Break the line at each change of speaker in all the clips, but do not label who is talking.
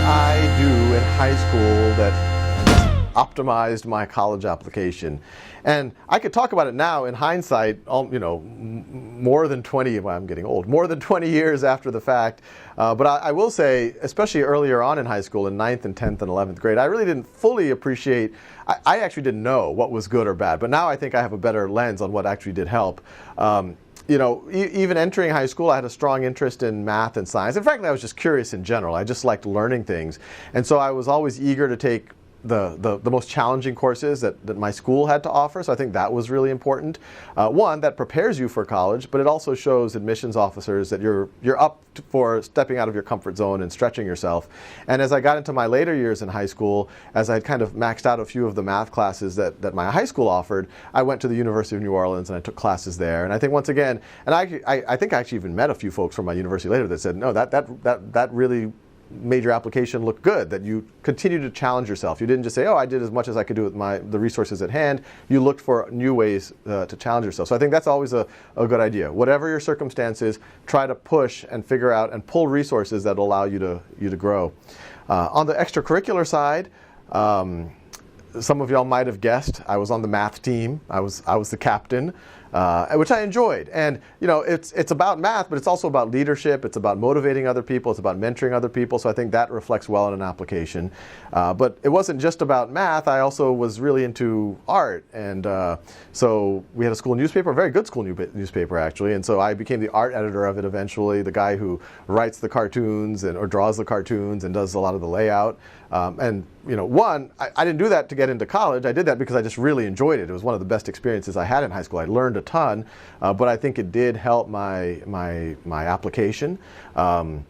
I do in high school that optimized my college application? And I could talk about it now in hindsight, more than 20, well, I'm getting old, more than 20 years after the fact. But I will say, especially earlier on in high school, in 9th and 10th and 11th grade, I really didn't fully appreciate, I actually didn't know what was good or bad. But now I think I have a better lens on what actually did help. Even entering high school, I had a strong interest in math and science. And frankly, I was just curious in general. I just liked learning things. And so I was always eager to take the most challenging courses that my school had to offer. So I think that was really important. One, that prepares you for college, but it also shows admissions officers that you're up for stepping out of your comfort zone and stretching yourself. And as I got into my later years in high school, as I kind of maxed out a few of the math classes that my high school offered, I went to the University of New Orleans and I took classes there. And I think once again, and I think I actually even met a few folks from my university later that said, no, that really made your application look good, that you continue to challenge yourself. You didn't just say, oh, I did as much as I could do with the resources at hand. You looked for new ways to challenge yourself. So I think that's always a good idea. Whatever your circumstances, try to push and figure out and pull resources that will allow you to grow. On the extracurricular side, some of y'all might have guessed I was on the math team. I was the captain, which I enjoyed. And it's about math, but it's also about leadership. It's about motivating other people. It's about mentoring other people. So I think that reflects well in an application. But it wasn't just about math. I also was really into art. And so we had a school newspaper, a very good school newspaper actually. And so I became the art editor of it eventually, the guy who writes the cartoons or draws the cartoons and does a lot of the layout. I didn't do that to get into college. I did that because I just really enjoyed it. It was one of the best experiences I had in high school. I learned a ton, but I think it did help my application. Other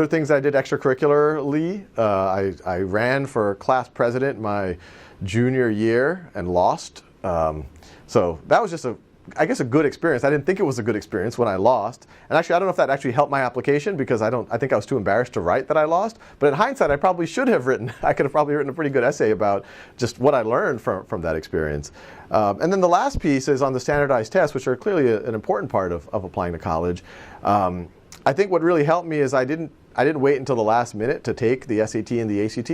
things I did extracurricularly, I ran for class president my junior year and lost. So that was just I guess a good experience. I didn't think it was a good experience when I lost. And actually, I don't know if that actually helped my application because I think I was too embarrassed to write that I lost. But in hindsight, I probably should have I could have probably written a pretty good essay about just what I learned from that experience. And then the last piece is on the standardized tests, which are clearly an important part of applying to college. I think what really helped me is I didn't wait until the last minute to take the SAT and the ACT.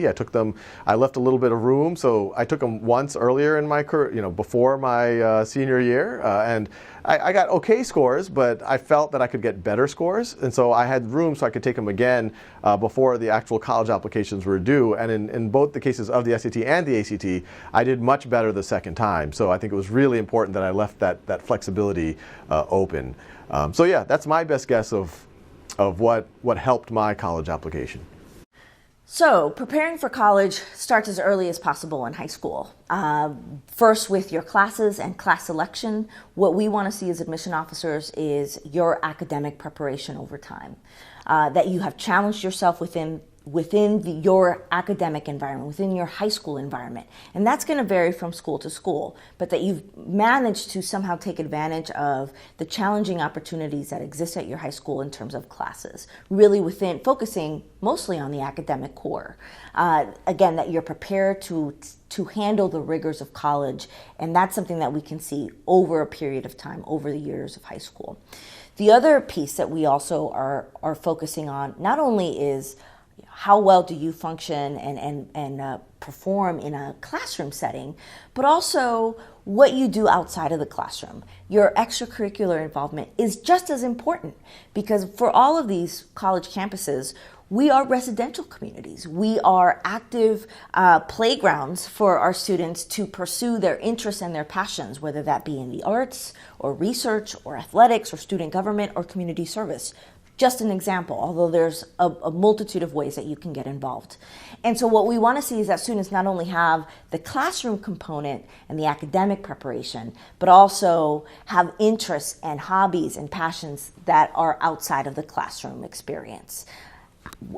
I left a little bit of room, so I took them once earlier in my career, before my senior year, and I got okay scores, but I felt that I could get better scores, and so I had room so I could take them again before the actual college applications were due. And in both the cases of the SAT and the ACT, I did much better the second time. So I think it was really important that I left that flexibility open. So yeah, that's my best guess of what helped my college application.
So preparing for college starts as early as possible in high school. First with your classes and class selection. What we want to see as admission officers is your academic preparation over time. That you have challenged yourself within your academic environment, within your high school environment. And that's going to vary from school to school, but that you've managed to somehow take advantage of the challenging opportunities that exist at your high school in terms of classes, really focusing mostly on the academic core. Again, that you're prepared to handle the rigors of college, and that's something that we can see over a period of time, over the years of high school. The other piece that we also are focusing on not only is how well do you function and perform in a classroom setting, but also what you do outside of the classroom. Your extracurricular involvement is just as important because for all of these college campuses, we are residential communities. We are active playgrounds for our students to pursue their interests and their passions, whether that be in the arts or research or athletics or student government or community service. Just an example, although there's a multitude of ways that you can get involved. And so what we want to see is that students not only have the classroom component and the academic preparation, but also have interests and hobbies and passions that are outside of the classroom experience.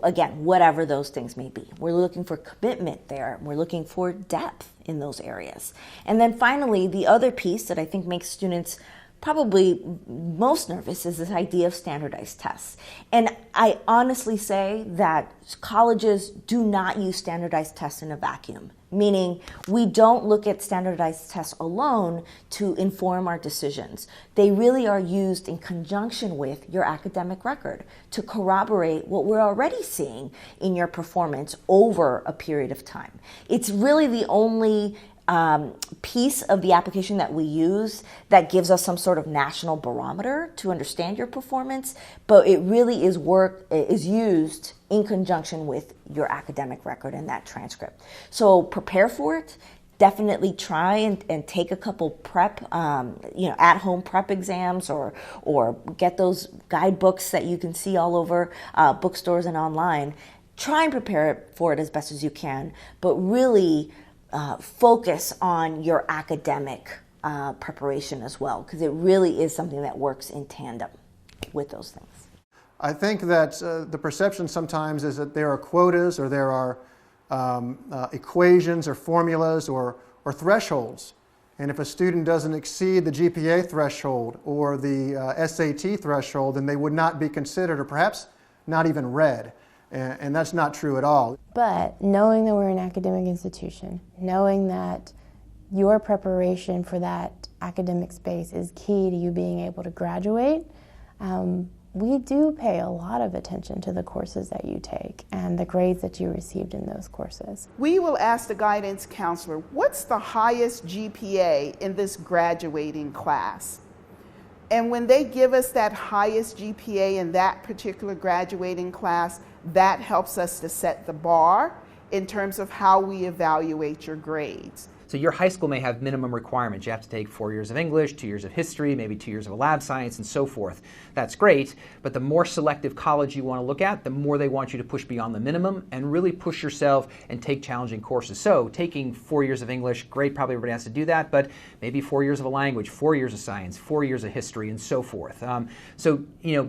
Again, whatever those things may be. We're looking for commitment there. We're looking for depth in those areas. And then finally, the other piece that I think makes students probably most nervous is this idea of standardized tests. And I honestly say that colleges do not use standardized tests in a vacuum, meaning we don't look at standardized tests alone to inform our decisions. They really are used in conjunction with your academic record to corroborate what we're already seeing in your performance over a period of time. It's really the only piece of the application that we use that gives us some sort of national barometer to understand your performance, but it really is used in conjunction with your academic record and that transcript. So prepare for it. Definitely try and take a couple prep, at-home prep exams, or get those guidebooks that you can see all over bookstores and online. Try and prepare for it as best as you can, but really focus on your academic preparation as well, because it really is something that works in tandem with those things.
I think that the perception sometimes is that there are quotas, or there are equations or formulas or thresholds. And if a student doesn't exceed the GPA threshold or the SAT threshold, then they would not be considered, or perhaps not even read. And that's not true at all.
But knowing that we're an academic institution, knowing that your preparation for that academic space is key to you being able to graduate, we do pay a lot of attention to the courses that you take and the grades that you received in those courses.
We will ask the guidance counselor, what's the highest GPA in this graduating class? And when they give us that highest GPA in that particular graduating class, that helps us to set the bar in terms of how we evaluate your grades.
So your high school may have minimum requirements. You have to take 4 years of English, 2 years of history, maybe 2 years of lab science, and so forth. That's great, but the more selective college you want to look at, the more they want you to push beyond the minimum and really push yourself and take challenging courses. So taking 4 years of English, great, probably everybody has to do that, but maybe 4 years of a language, 4 years of science, 4 years of history, and so forth. So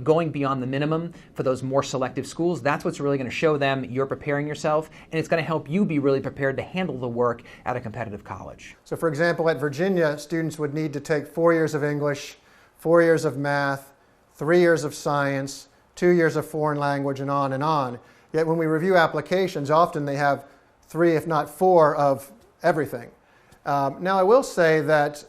going beyond the minimum for those more selective schools, that's what's really going to show them you're preparing yourself, and it's going to help you be really prepared to handle the work at a competitive college.
So for example, at Virginia, students would need to take 4 years of English, 4 years of math, 3 years of science, 2 years of foreign language, and on and on. Yet when we review applications, often they have 3, if not 4, of everything. Now I will say that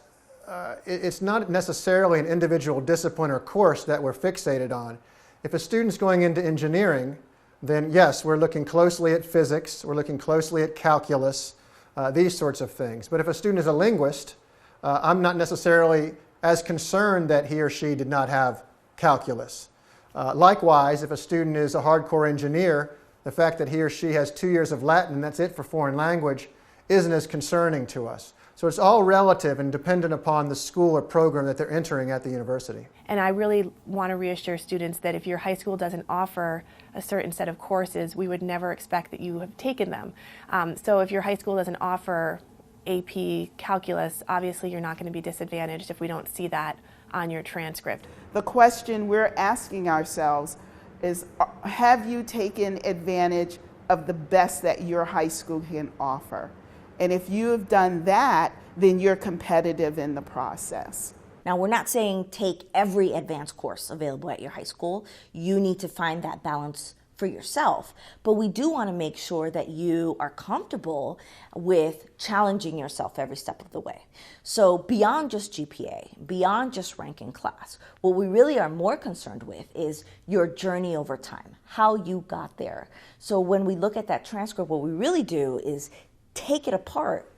it's not necessarily an individual discipline or course that we're fixated on. If a student's going into engineering, then yes, we're looking closely at physics, we're looking closely at calculus, these sorts of things. But if a student is a linguist, I'm not necessarily as concerned that he or she did not have calculus. Likewise, if a student is a hardcore engineer, the fact that he or she has 2 years of Latin and that's it for foreign language isn't as concerning to us. So it's all relative and dependent upon the school or program that they're entering at the university.
And I really want to reassure students that if your high school doesn't offer a certain set of courses, we would never expect that you have taken them. So if your high school doesn't offer AP Calculus, obviously you're not going to be disadvantaged if we don't see that on your transcript.
The question we're asking ourselves is, have you taken advantage of the best that your high school can offer? And if you have done that, then you're competitive in the process.
Now, we're not saying take every advanced course available at your high school. You need to find that balance for yourself. But we do want to make sure that you are comfortable with challenging yourself every step of the way. So beyond just GPA, beyond just rank in class, what we really are more concerned with is your journey over time, how you got there. So when we look at that transcript, what we really do is take it apart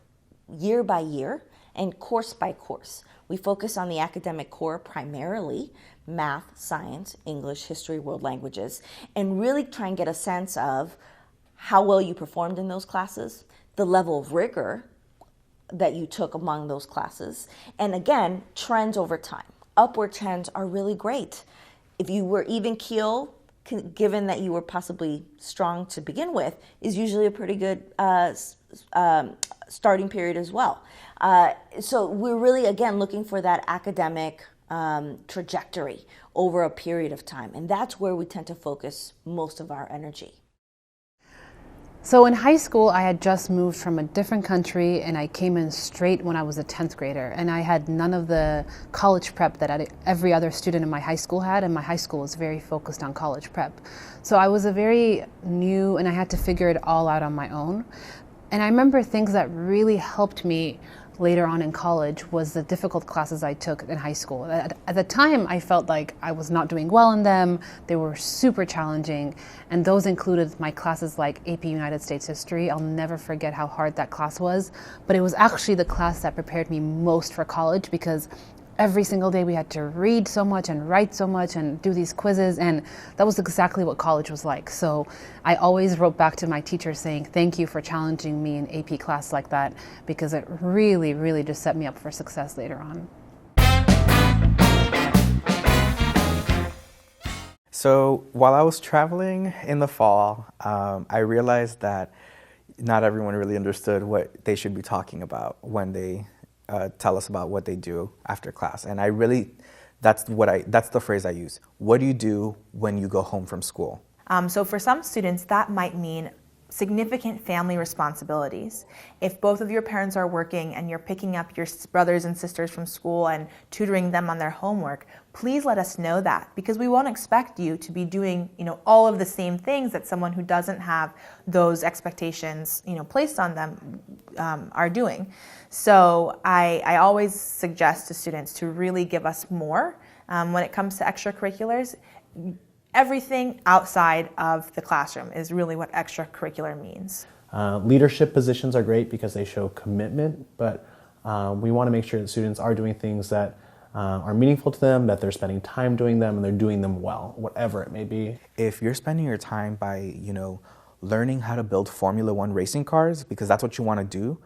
year by year and course by course. We focus on the academic core primarily, math, science, English, history, world languages, and really try and get a sense of how well you performed in those classes, the level of rigor that you took among those classes, and again, trends over time. Upward trends are really great. If you were even keel, given that you were possibly strong to begin with, is usually a pretty good starting period as well. So we're really, again, looking for that academic trajectory over a period of time. And that's where we tend to focus most of our energy.
So in high school, I had just moved from a different country, and I came in straight when I was a 10th grader, and I had none of the college prep that every other student in my high school had, and my high school was very focused on college prep. So I was a very new, and I had to figure it all out on my own. And I remember things that really helped me later on in college was the difficult classes I took in high school. At the time, I felt like I was not doing well in them. They were super challenging, and those included my classes like AP United States History. I'll never forget how hard that class was, but it was actually the class that prepared me most for college, because every single day we had to read so much and write so much and do these quizzes, and that was exactly what college was like. So I always wrote back to my teacher saying, thank you for challenging me in AP class like that, because it really, really just set me up for success later on.
So while I was traveling in the fall, I realized that not everyone really understood what they should be talking about when they tell us about what they do after class. And that's the phrase I use. What do you do when you go home from school?
So for some students, that might mean significant family responsibilities. If both of your parents are working and you're picking up your brothers and sisters from school and tutoring them on their homework, please let us know that, because we won't expect you to be doing, all of the same things that someone who doesn't have those expectations, placed on them are doing. So I always suggest to students to really give us more when it comes to extracurriculars. Everything outside of the classroom is really what extracurricular means.
Leadership positions are great because they show commitment, but we want to make sure that students are doing things that are meaningful to them, that they're spending time doing them, and they're doing them well, whatever it may be.
If you're spending your time by, learning how to build Formula One racing cars, because that's what you want to do,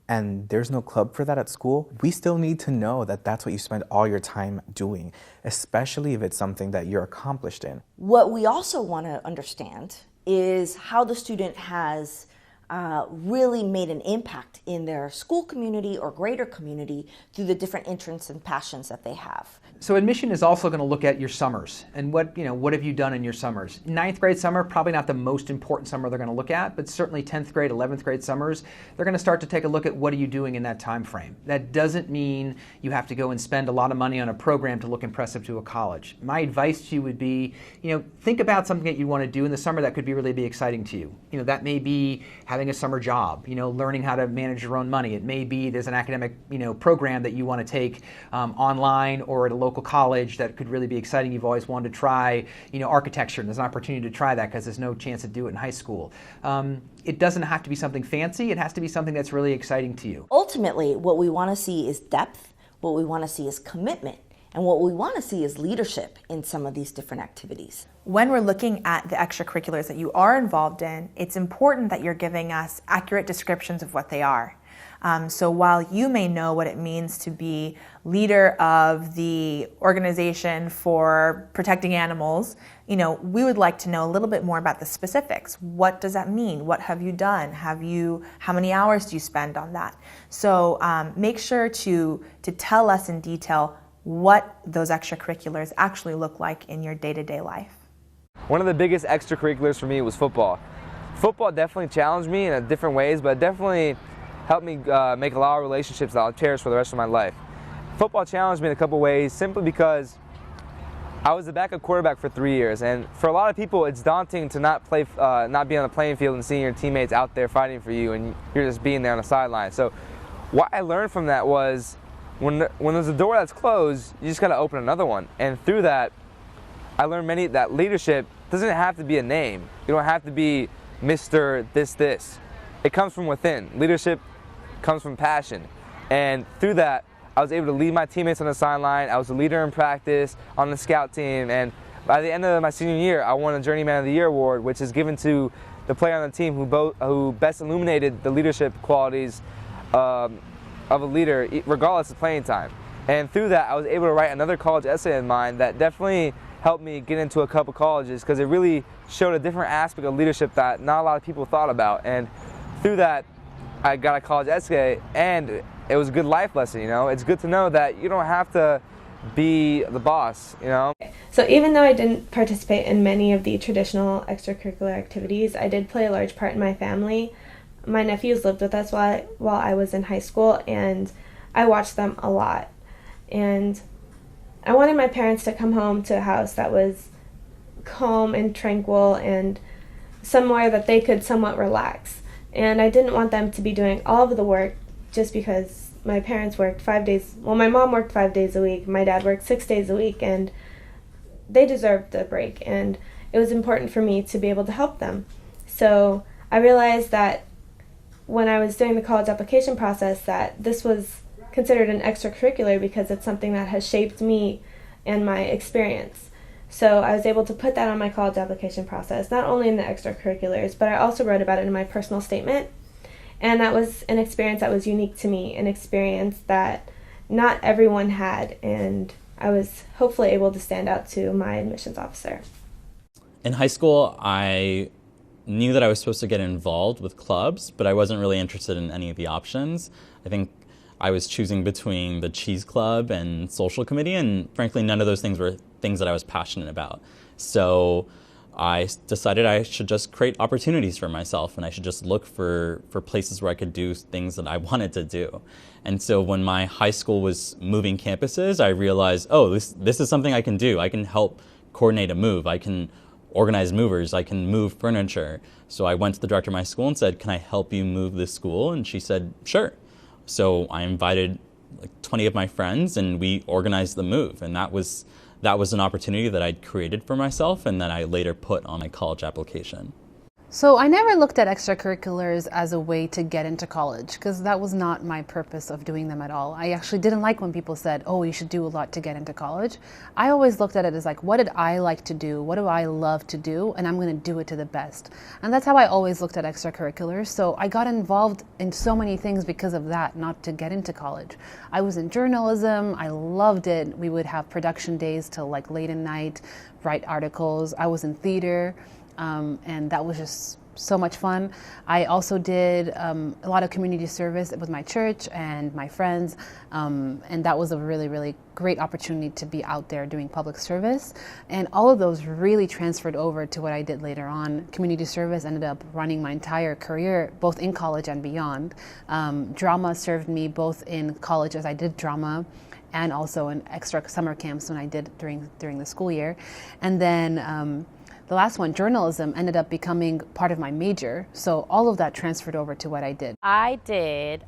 and there's no club for that at school, we still need to know that that's what you spend all your time doing, especially if it's something that you're accomplished in.
What we also want to understand is how the student has really made an impact in their school community or greater community through the different interests and passions that they have.
So admission is also going to look at your summers and what have you done in your summers. 9th grade summer, probably not the most important summer they're going to look at, but certainly 10th grade, 11th grade summers, they're going to start to take a look at what are you doing in that time frame. That doesn't mean you have to go and spend a lot of money on a program to look impressive to a college. My advice to you would be, think about something that you want to do in the summer that could really be exciting to you. That may be having a summer job, learning how to manage your own money. It may be there's an academic, program that you want to take online or at a local college that could really be exciting. You've always wanted to try, architecture, and there's an opportunity to try that because there's no chance to do it in high school. It doesn't have to be something fancy. It has to be something that's really exciting to you.
Ultimately, what we want to see is depth, what we want to see is commitment, and what we want to see is leadership in some of these different activities.
When we're looking at the extracurriculars that you are involved in, it's important that you're giving us accurate descriptions of what they are. So while you may know what it means to be leader of the organization for protecting animals, we would like to know a little bit more about the specifics. What does that mean? What have you done? How many hours do you spend on that? So make sure to tell us in detail what those extracurriculars actually look like in your day-to-day life.
One of the biggest extracurriculars for me was football. Football definitely challenged me in different ways, but definitely helped me make a lot of relationships that I'll cherish for the rest of my life. Football challenged me in a couple ways simply because I was a backup quarterback for 3 years, and for a lot of people it's daunting to not be on the playing field and seeing your teammates out there fighting for you and you're just being there on the sideline. So what I learned from that was when there's a door that's closed, you just got to open another one. And through that, I learned that leadership doesn't have to be a name. You don't have to be Mr. This. It comes from within. Leadership comes from passion. And through that, I was able to lead my teammates on the sideline. I was a leader in practice on the scout team. And by the end of my senior year, I won a Journeyman of the Year award, which is given to the player on the team who best illuminated the leadership qualities of a leader, regardless of playing time. And through that, I was able to write another college essay in mine that definitely helped me get into a couple colleges because it really showed a different aspect of leadership that not a lot of people thought about. And through that, I got a college essay, and it was a good life lesson. It's good to know that you don't have to be the boss, you know?
So even though I didn't participate in many of the traditional extracurricular activities, I did play a large part in my family. My nephews lived with us while I was in high school, and I watched them a lot. And I wanted my parents to come home to a house that was calm and tranquil and somewhere that they could somewhat relax. And I didn't want them to be doing all of the work just because my parents worked 5 days. Well, my mom worked 5 days a week. My dad worked 6 days a week, and they deserved a break. And it was important for me to be able to help them. So I realized that when I was doing the college application process that this was considered an extracurricular because it's something that has shaped me and my experience. So I was able to put that on my college application process, not only in the extracurriculars, but I also wrote about it in my personal statement. And that was an experience that was unique to me, an experience that not everyone had, and I was hopefully able to stand out to my admissions officer.
In high school, I knew that I was supposed to get involved with clubs, but I wasn't really interested in any of the options. I think I was choosing between the cheese club and social committee, and frankly, none of those things were things that I was passionate about. So I decided I should just create opportunities for myself, and I should just look for places where I could do things that I wanted to do. And so when my high school was moving campuses, I realized, oh, this is something I can do. I can help coordinate a move. I can organize movers. I can move furniture. So I went to the director of my school and said, can I help you move this school? And she said, sure. So I invited like 20 of my friends, and we organized the move. And that was an opportunity that I'd created for myself and that I later put on my college application.
So I never looked at extracurriculars as a way to get into college, because that was not my purpose of doing them at all. I actually didn't like when people said, oh, you should do a lot to get into college. I always looked at it as like, what did I like to do? What do I love to do? And I'm going to do it to the best. And that's how I always looked at extracurriculars. So I got involved in so many things because of that, not to get into college. I was in journalism. I loved it. We would have production days till like late at night, write articles. I was in theater. And that was just so much fun. I also did a lot of community service with my church and my friends, and that was a really, really great opportunity to be out there doing public service. And all of those really transferred over to what I did later on. Community service ended up running my entire career, both in college and beyond. Drama served me both in college as I did drama, and also in extra summer camps when I did during the school year. And then the last one, journalism, ended up becoming part of my major. So all of that transferred over to what I did.
I did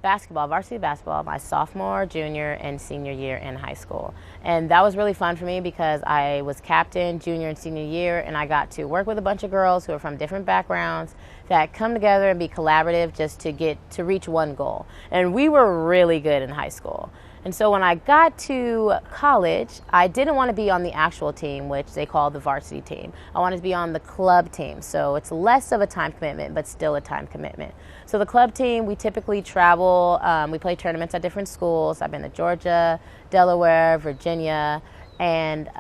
basketball, varsity basketball, my sophomore, junior, and senior year in high school. And that was really fun for me because I was captain junior and senior year, and I got to work with a bunch of girls who are from different backgrounds that come together and be collaborative just to reach one goal. And we were really good in high school. And so when I got to college, I didn't want to be on the actual team, which they call the varsity team. I wanted to be on the club team. So it's less of a time commitment, but still a time commitment. So the club team, we typically travel. We play tournaments at different schools. I've been to Georgia, Delaware, Virginia. And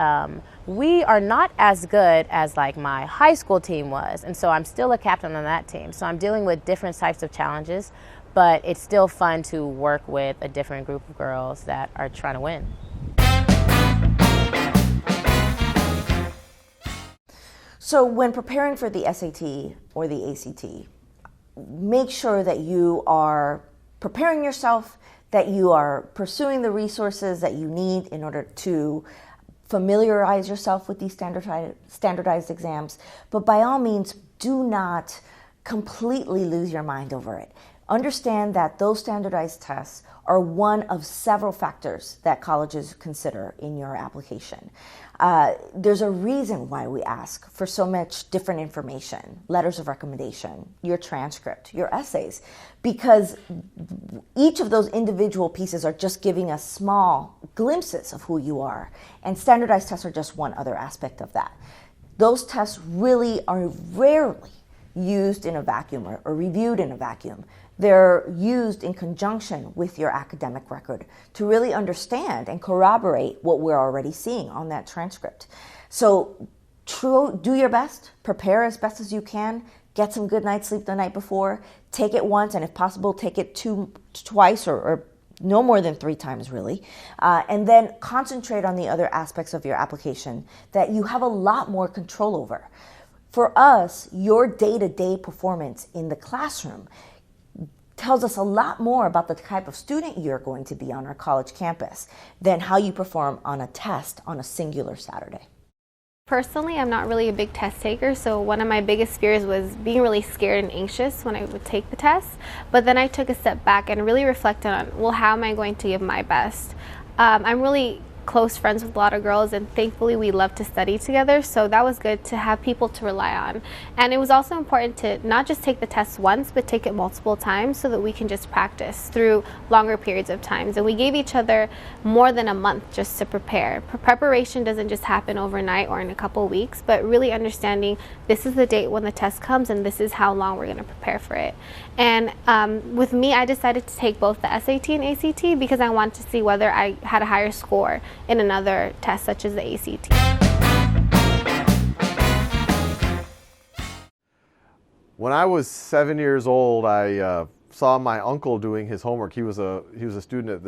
we are not as good as like my high school team was. And so I'm still a captain on that team. So I'm dealing with different types of challenges. But it's still fun to work with a different group of girls that are trying to win.
So when preparing for the SAT or the ACT, make sure that you are preparing yourself, that you are pursuing the resources that you need in order to familiarize yourself with these standardized exams. But by all means, do not completely lose your mind over it. Understand that those standardized tests are one of several factors that colleges consider in your application. There's a reason why we ask for so much different information, letters of recommendation, your transcript, your essays, because each of those individual pieces are just giving us small glimpses of who you are, and standardized tests are just one other aspect of that. Those tests really are rarely used in a vacuum or reviewed in a vacuum. They're used in conjunction with your academic record to really understand and corroborate what we're already seeing on that transcript. So do your best, prepare as best as you can, get some good night's sleep the night before, take it once, and if possible, take it twice or no more than 3 times really, and then concentrate on the other aspects of your application that you have a lot more control over. For us, your day-to-day performance in the classroom tells us a lot more about the type of student you're going to be on our college campus than how you perform on a test on a singular Saturday.
Personally, I'm not really a big test taker, so one of my biggest fears was being really scared and anxious when I would take the test. But then I took a step back and really reflected on, well, how am I going to give my best? I'm really close friends with a lot of girls, and thankfully we love to study together, so that was good to have people to rely on. And it was also important to not just take the test once, but take it multiple times so that we can just practice through longer periods of times. And we gave each other more than a month just to prepare. Preparation doesn't just happen overnight or in a couple weeks, but really understanding this is the date when the test comes and this is how long we're going to prepare for it. And with me, I decided to take both the SAT and ACT because I wanted to see whether I had a higher score in another test such as the ACT.
When I was 7 years old, I saw my uncle doing his homework. He was a student at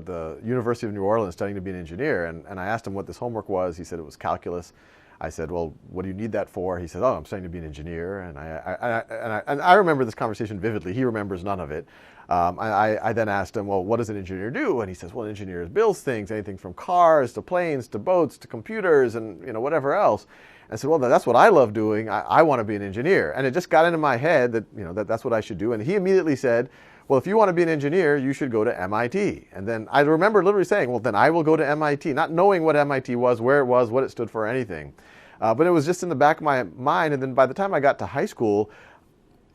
the University of New Orleans studying to be an engineer, and I asked him what this homework was. He said it was calculus. I said, well, what do you need that for? He said, oh, I'm studying to be an engineer. And I remember this conversation vividly. He remembers none of it. I then asked him, well, what does an engineer do? And he says, well, an engineer builds things, anything from cars to planes to boats to computers and whatever else. And I said, well, that's what I love doing. I want to be an engineer. And it just got into my head that that's what I should do. And he immediately said, well, if you want to be an engineer, you should go to MIT. And then I remember literally saying, well, then I will go to MIT, not knowing what MIT was, where it was, what it stood for, or anything. But it was just in the back of my mind. And then by the time I got to high school,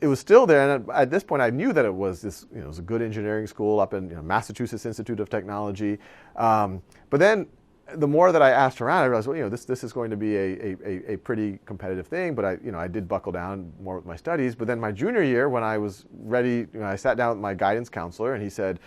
it was still there. And at this point, I knew that it was this, it was a good engineering school up in Massachusetts Institute of Technology. But then the more that I asked around, I realized, well, this is going to be a pretty competitive thing. But I did buckle down more with my studies. But then my junior year, when I was ready, I sat down with my guidance counselor, and he said,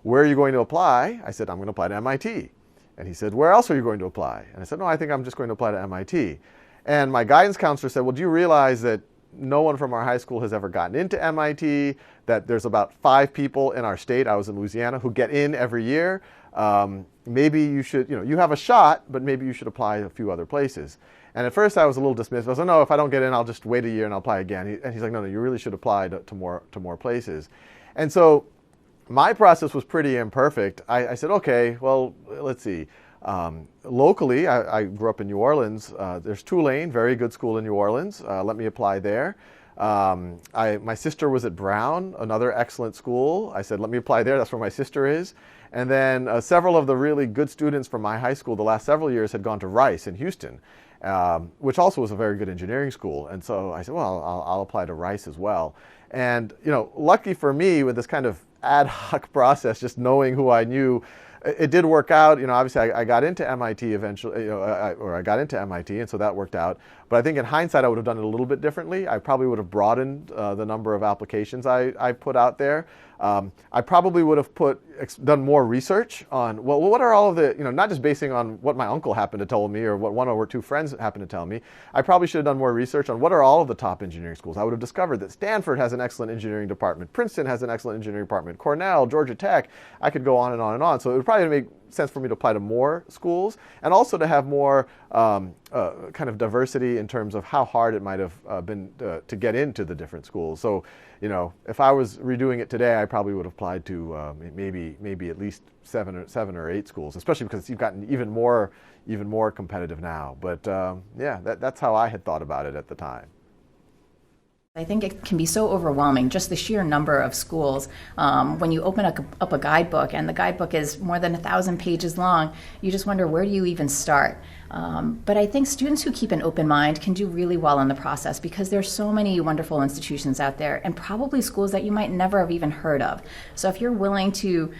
where are you going to apply? I said, I'm going to apply to MIT. And he said, where else are you going to apply? And I said, no, I think I'm just going to apply to MIT. And my guidance counselor said, well, do you realize that no one from our high school has ever gotten into MIT, that there's about 5 people in our state, I was in Louisiana, who get in every year. Maybe you should, you have a shot, but maybe you should apply a few other places. And at first I was a little dismissive. I said, no, if I don't get in, I'll just wait a year and I'll apply again. And he's like, no, you really should apply to more places. And so my process was pretty imperfect. I said, okay, well, let's see. Locally, I grew up in New Orleans. There's Tulane, very good school in New Orleans. Let me apply there. My sister was at Brown, another excellent school. I said, let me apply there. That's where my sister is. And then several of the really good students from my high school the last several years had gone to Rice in Houston, which also was a very good engineering school. And so I said, well, I'll apply to Rice as well. And, lucky for me with this kind of ad hoc process, just knowing who I knew, it did work out. Obviously I got into MIT eventually, I got into MIT, and so that worked out. But I think in hindsight, I would have done it a little bit differently. I probably would have broadened the number of applications I put out there. I probably would have done more research on, well, what are all of the, not just basing on what my uncle happened to tell me or what 1 or 2 friends happened to tell me. I probably should have done more research on what are all of the top engineering schools. I would have discovered that Stanford has an excellent engineering department, Princeton has an excellent engineering department, Cornell, Georgia Tech. I could go on and on and on. So it would probably make sense for me to apply to more schools and also to have more kind of diversity in terms of how hard it might have been to get into the different schools. So, if I was redoing it today, I probably would have applied to maybe at least 7 or 8 schools, especially because you've gotten even more competitive now. But yeah, that's how I had thought about it at the time.
I think it can be so overwhelming, just the sheer number of schools. When you open up a guidebook and the guidebook is more than 1,000 pages long, you just wonder, where do you even start? But I think students who keep an open mind can do really well in the process because there's so many wonderful institutions out there and probably schools that you might never have even heard of. So if you're willing to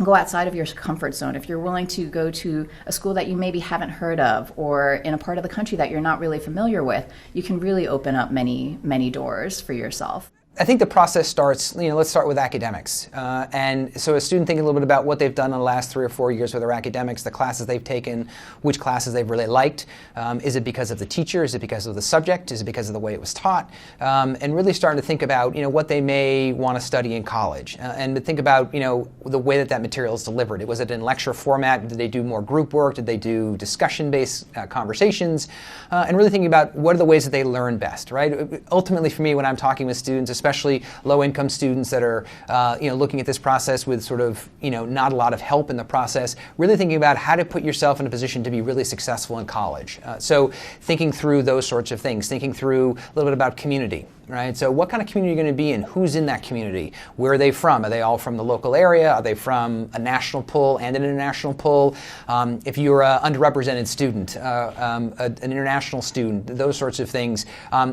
go outside of your comfort zone, if you're willing to go to a school that you maybe haven't heard of or in a part of the country that you're not really familiar with, you can really open up many, many doors for yourself.
I think the process starts, let's start with academics. And so a student thinking a little bit about what they've done in the last 3 or 4 years with their academics, the classes they've taken, which classes they've really liked. Is it because of the teacher? Is it because of the subject? Is it because of the way it was taught? And really starting to think about, what they may want to study in college. And to think about, the way that material is delivered. Was it in lecture format? Did they do more group work? Did they do discussion-based conversations? And really thinking about what are the ways that they learn best, right? Ultimately for me, when I'm talking with students, especially low-income students that are, looking at this process with sort of, not a lot of help in the process, really thinking about how to put yourself in a position to be really successful in college. So thinking through those sorts of things, thinking through a little bit about community. Right? So what kind of community are you going to be in? Who's in that community? Where are they from? Are they all from the local area? Are they from a national pool and an international pool? If you're an underrepresented student, an international student, those sorts of things,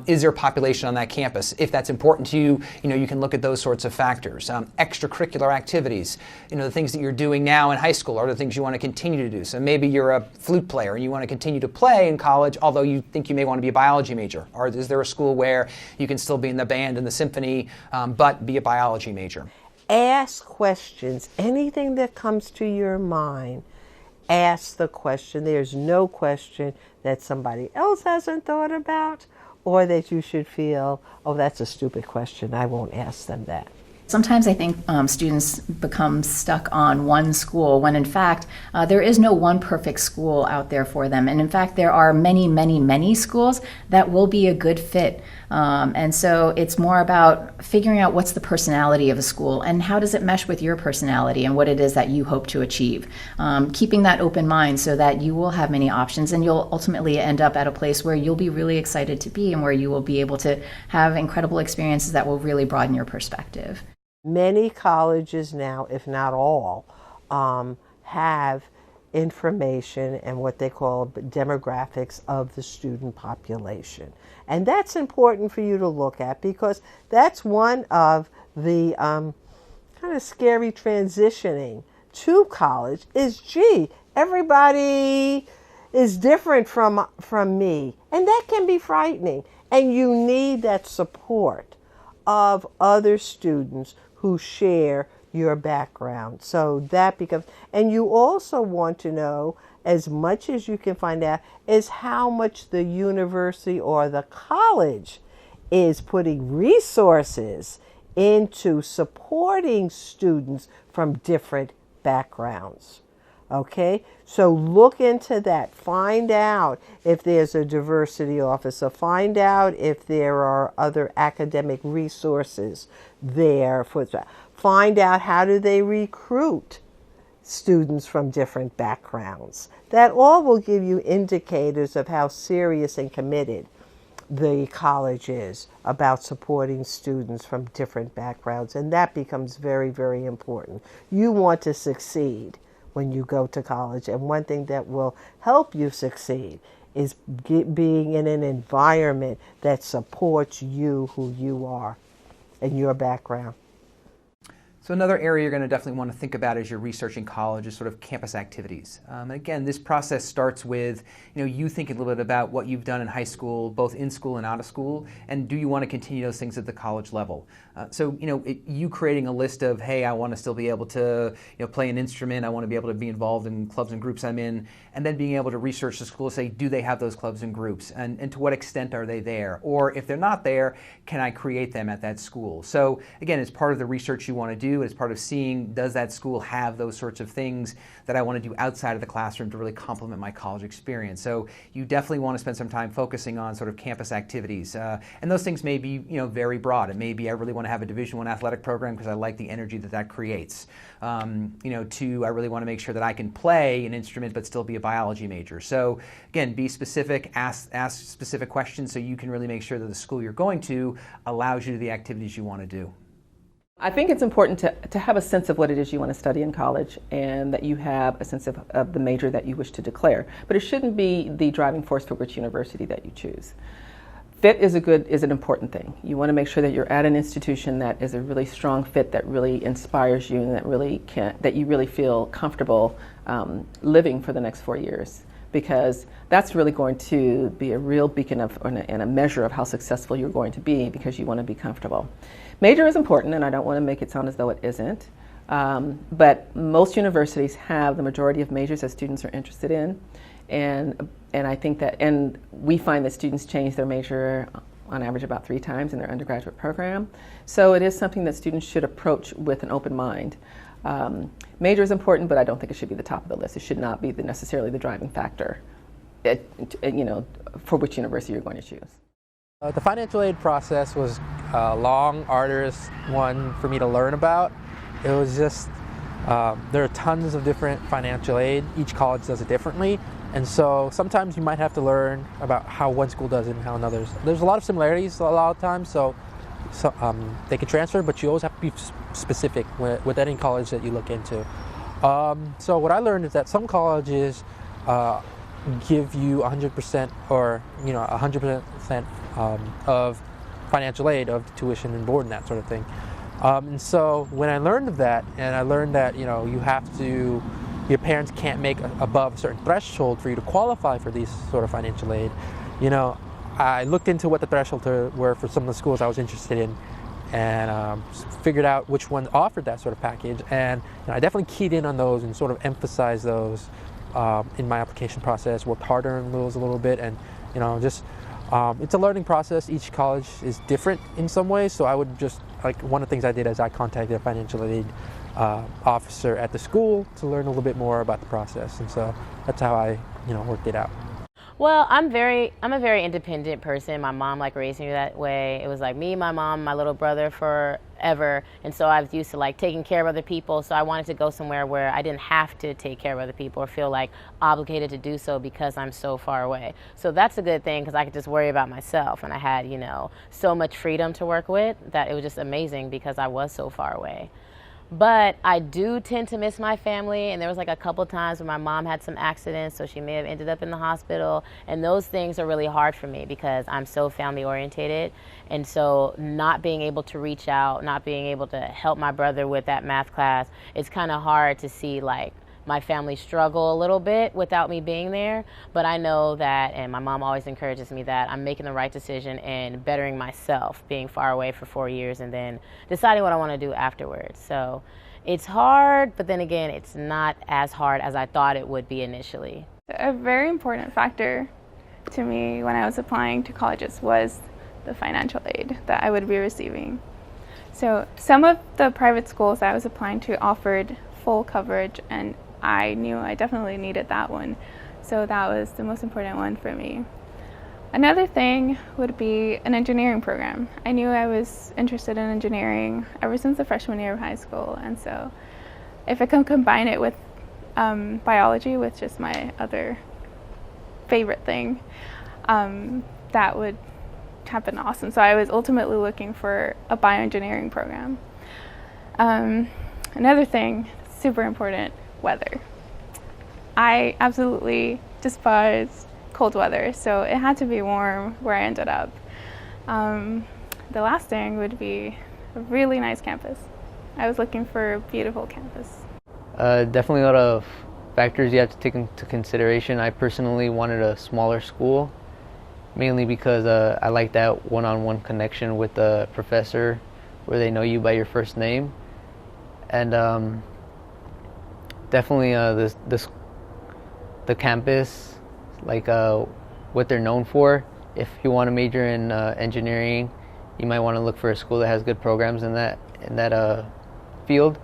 is there a population on that campus? If that's important to you, you can look at those sorts of factors. Extracurricular activities, the things that you're doing now in high school are the things you want to continue to do. So maybe you're a flute player and you want to continue to play in college, although you think you may want to be a biology major. Or is there a school where you can still be in the band and the symphony, but be a biology major?
Ask questions. Anything that comes to your mind, ask the question. There's no question that somebody else hasn't thought about or that you should feel, oh, that's a stupid question, I won't ask them that.
Sometimes I think students become stuck on one school when in fact there is no one perfect school out there for them. And in fact there are many, many, many schools that will be a good fit. And so it's more about figuring out what's the personality of a school and how does it mesh with your personality and what it is that you hope to achieve. Keeping that open mind so that you will have many options and you'll ultimately end up at a place where you'll be really excited to be and where you will be able to have incredible experiences that will really broaden your perspective.
Many colleges now, if not all, have information and what they call demographics of the student population. And that's important for you to look at because that's one of the kind of scary transitioning to college is, gee, everybody is different from me. And that can be frightening. And you need that support of other students who share your background. So that becomes, and you also want to know, as much as you can find out, is how much the university or the college is putting resources into supporting students from different backgrounds. Okay, so look into that. Find out if there's a diversity officer. Find out if there are other academic resources there for that. Find out how do they recruit students from different backgrounds. That all will give you indicators of how serious and committed the college is about supporting students from different backgrounds, and that becomes very, very important. You want to succeed when you go to college, and one thing that will help you succeed is being in an environment that supports you, who you are, and your background.
So another area you're going to definitely want to think about as you're researching college is sort of campus activities. And again, this process starts with you thinking a little bit about what you've done in high school, both in school and out of school, and do you want to continue those things at the college level? So you creating a list of, hey, I want to still be able to play an instrument, I want to be able to be involved in clubs and groups I'm in, and then being able to research the school, say, do they have those clubs and groups, and to what extent are they there? Or if they're not there, can I create them at that school? So again, it's part of the research you want to do. It's part of seeing, does that school have those sorts of things that I want to do outside of the classroom to really complement my college experience? So you definitely want to spend some time focusing on sort of campus activities. And those things may be very broad. It may be I really want to have a Division I athletic program because I like the energy that creates. To I really want to make sure that I can play an instrument but still be a biology major. So again, be specific, ask specific questions so you can really make sure that the school you're going to allows you to do the activities you want to do.
I think it's important to have a sense of what it is you want to study in college and that you have a sense of the major that you wish to declare. But it shouldn't be the driving force for which university that you choose. Fit is an important thing. You want to make sure that you're at an institution that is a really strong fit, that really inspires you and that you really feel comfortable living for the next 4 years. because that's really going to be a real beacon of and a measure of how successful you're going to be, because you want to be comfortable. Major is important, and I don't want to make it sound as though it isn't, but most universities have the majority of majors that students are interested in, and I think that, and we find that students change their major on average about 3 times in their undergraduate program. So it is something that students should approach with an open mind. Major is important, but I don't think it should be the top of the list. It should not be necessarily the driving factor, for which university you're going to choose.
The financial aid process was a long, arduous one for me to learn about. It was just, there are tons of different financial aid. Each college does it differently. And so sometimes you might have to learn about how one school does it and how another's. There's a lot of similarities a lot of times, so they can transfer, but you always have to be specific with any college that you look into. So what I learned is that some colleges give you 100% or 100% of financial aid, of tuition and board and that sort of thing. And so when I learned of that, and I learned that you have to, your parents can't make above a certain threshold for you to qualify for these sort of financial aid, I looked into what the thresholds were for some of the schools I was interested in, and figured out which ones offered that sort of package. And I definitely keyed in on those and sort of emphasized those in my application process, worked harder on those a little bit, and it's a learning process. Each college is different in some ways, so I would just, one of the things I did is I contacted a financial aid officer at the school to learn a little bit more about the process, and so that's how I worked it out.
Well, I'm a very independent person. My mom raised me that way. It was me, my mom, my little brother forever, and so I was used to taking care of other people. So I wanted to go somewhere where I didn't have to take care of other people or feel obligated to do so because I'm so far away. So that's a good thing, because I could just worry about myself, and I had so much freedom to work with that it was just amazing because I was so far away. But I do tend to miss my family, and there was a couple times when my mom had some accidents, so she may have ended up in the hospital, and those things are really hard for me because I'm so family orientated, and so not being able to reach out, not being able to help my brother with that math class, it's kind of hard to see my family struggle a little bit without me being there. But I know that, and my mom always encourages me, that I'm making the right decision and bettering myself, being far away for 4 years and then deciding what I want to do afterwards. So it's hard, but then again, it's not as hard as I thought it would be initially.
A very important factor to me when I was applying to colleges was the financial aid that I would be receiving. So some of the private schools I was applying to offered full coverage, and I knew I definitely needed that one. So that was the most important one for me. Another thing would be an engineering program. I knew I was interested in engineering ever since the freshman year of high school, and so if I could combine it with biology, which is my other favorite thing, that would have been awesome. So I was ultimately looking for a bioengineering program. Another thing, super important, weather. I absolutely despise cold weather, so it had to be warm where I ended up. The last thing would be a really nice campus. I was looking for a beautiful campus.
Definitely a lot of factors you have to take into consideration. I personally wanted a smaller school, mainly because I like that one-on-one connection with the professor where they know you by your first name. And definitely the campus, what they're known for. If you want to major in engineering, you might want to look for a school that has good programs in that field.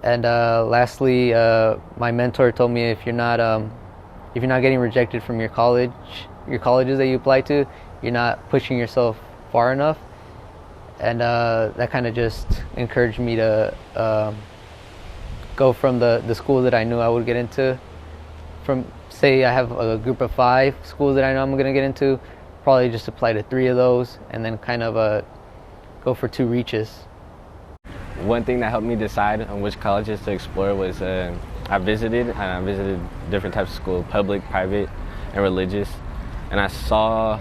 And lastly, my mentor told me if you're not getting rejected from your colleges that you apply to, you're not pushing yourself far enough. And that kind of just encouraged me to go from the school that I knew I would get into. From, say, I have a group of 5 schools that I know I'm going to get into, probably just apply to 3 of those and then kind of go for 2 reaches.
One thing that helped me decide on which colleges to explore was I visited different types of schools, public, private, and religious, and I saw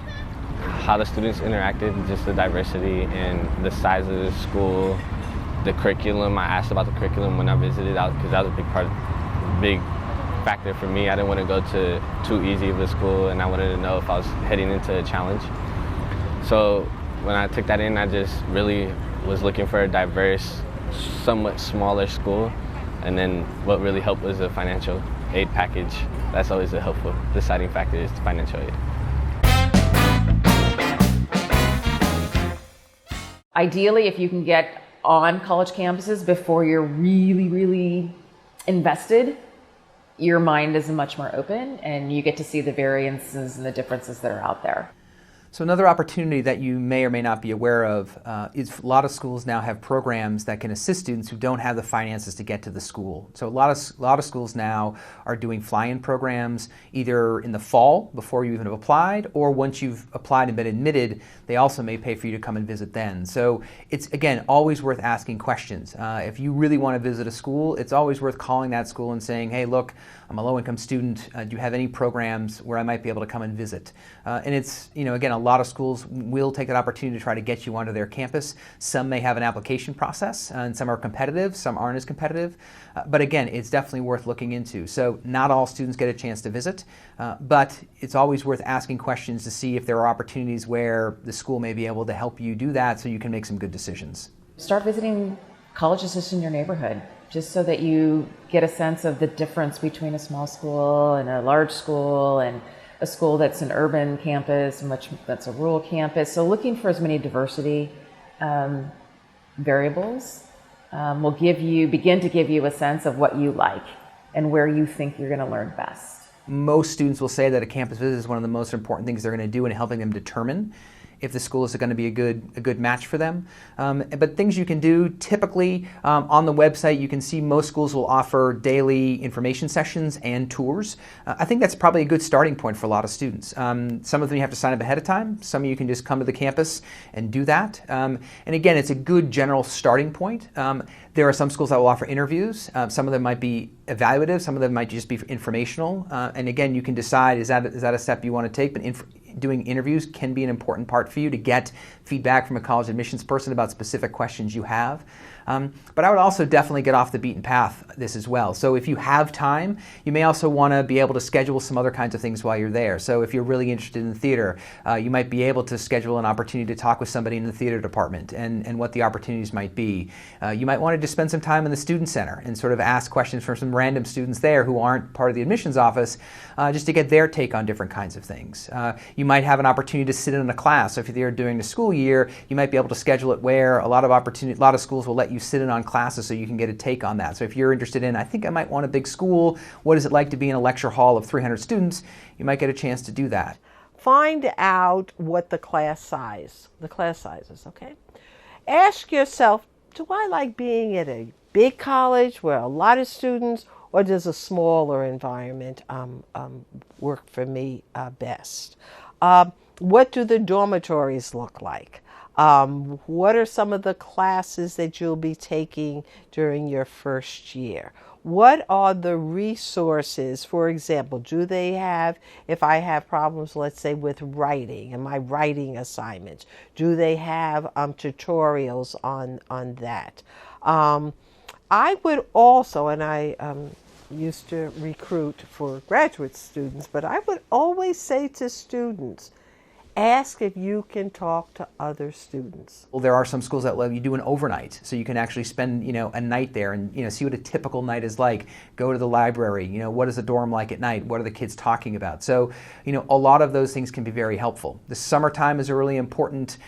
how the students interacted, just the diversity and the size of the school, the curriculum. I asked about the curriculum when I visited, because that was a big factor for me. I didn't want to go to too easy of a school, and I wanted to know if I was heading into a challenge. So when I took that in, I just really was looking for a diverse, somewhat smaller school. And then what really helped was the financial aid package. That's always a helpful deciding factor, is financial aid.
Ideally, if you can get on college campuses before you're really invested, your mind is much more open and you get to see the variances and the differences that are out there.
So another opportunity that you may or may not be aware of is a lot of schools now have programs that can assist students who don't have the finances to get to the school. So a lot of schools now are doing fly-in programs either in the fall before you even have applied, or once you've applied and been admitted, they also may pay for you to come and visit then. So it's, again, always worth asking questions. If you really want to visit a school, it's always worth calling that school and saying, hey, look, I'm a low-income student. Do you have any programs where I might be able to come and visit? And it's, again, a lot of schools will take that opportunity to try to get you onto their campus. Some may have an application process, and some are competitive, some aren't as competitive. But again, it's definitely worth looking into. So not all students get a chance to visit, but it's always worth asking questions to see if there are opportunities where the school may be able to help you do that so you can make some good decisions.
Start visiting colleges just in your neighborhood, just so that you get a sense of the difference between a small school and a large school, and a school that's an urban campus and that's a rural campus. So looking for as many diversity variables will begin to give you a sense of what you like and where you think you're going to learn best.
Most students will say that a campus visit is one of the most important things they're going to do in helping them determine if the school is going to be a good match for them. But things you can do, typically on the website, you can see most schools will offer daily information sessions and tours. I think that's probably a good starting point for a lot of students. Some of them you have to sign up ahead of time. Some of you can just come to the campus and do that. And again, it's a good general starting point. There are some schools that will offer interviews. Some of them might be evaluative. Some of them might just be informational. And again, you can decide, is that a step you want to take? But doing interviews can be an important part for you to get feedback from a college admissions person about specific questions you have. But I would also definitely get off the beaten path this as well. So if you have time, you may also want to be able to schedule some other kinds of things while you're there. So if you're really interested in the theater, you might be able to schedule an opportunity to talk with somebody in the theater department and what the opportunities might be. You might want to just spend some time in the student center and sort of ask questions from some random students there who aren't part of the admissions office, just to get their take on different kinds of things. You might have an opportunity to sit in a class. So if you're there during the school year, you might be able to schedule it where a lot of schools will let you sit in on classes so you can get a take on that. So if you're interested in, I think I might want a big school, what is it like to be in a lecture hall of 300 students, you might get a chance to do that.
Find out what the class size is, okay? Ask yourself, do I like being at a big college where a lot of students, or does a smaller environment work for me best? What do the dormitories look like? What are some of the classes that you'll be taking during your first year? What are the resources? For example, do they have, if I have problems, let's say, with writing and my writing assignments, do they have tutorials on that? I would also, and I used to recruit for graduate students, but I would always say to students, ask if you can talk to other students.
Well, there are some schools that let you do an overnight, so you can actually spend, a night there and, see what a typical night is like. Go to the library, what is the dorm like at night? What are the kids talking about? So, a lot of those things can be very helpful. The summertime is a really important,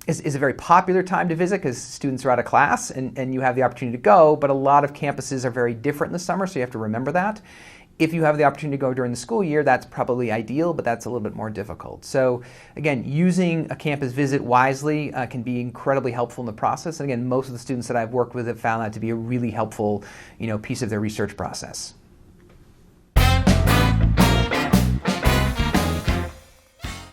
is a very popular time to visit because students are out of class and you have the opportunity to go, but a lot of campuses are very different in the summer, so you have to remember that. If you have the opportunity to go during the school year, that's probably ideal, but that's a little bit more difficult. So again, using a campus visit wisely can be incredibly helpful in the process. And again, most of the students that I've worked with have found that to be a really helpful, piece of their research process.